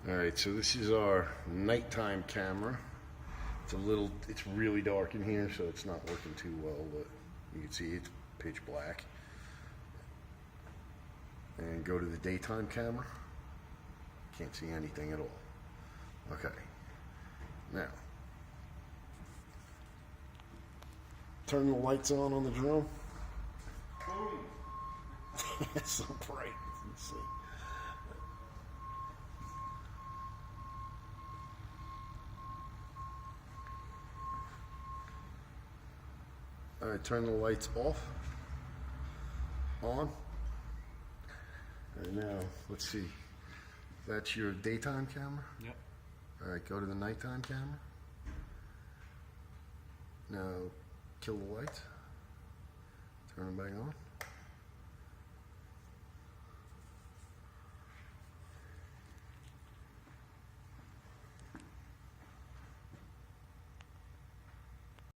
Alright, so this is our nighttime camera. It's really dark in here, so it's not working too well, but you can see it's pitch black. And go to the daytime camera. Can't see anything at all. Okay. Now, turn the lights on the drone. It's so bright. Let's see. All right, turn the lights off. On. And now, let's see. That's your daytime camera? Yep. All right, go to the nighttime camera. Now, kill the lights. Turn them back on.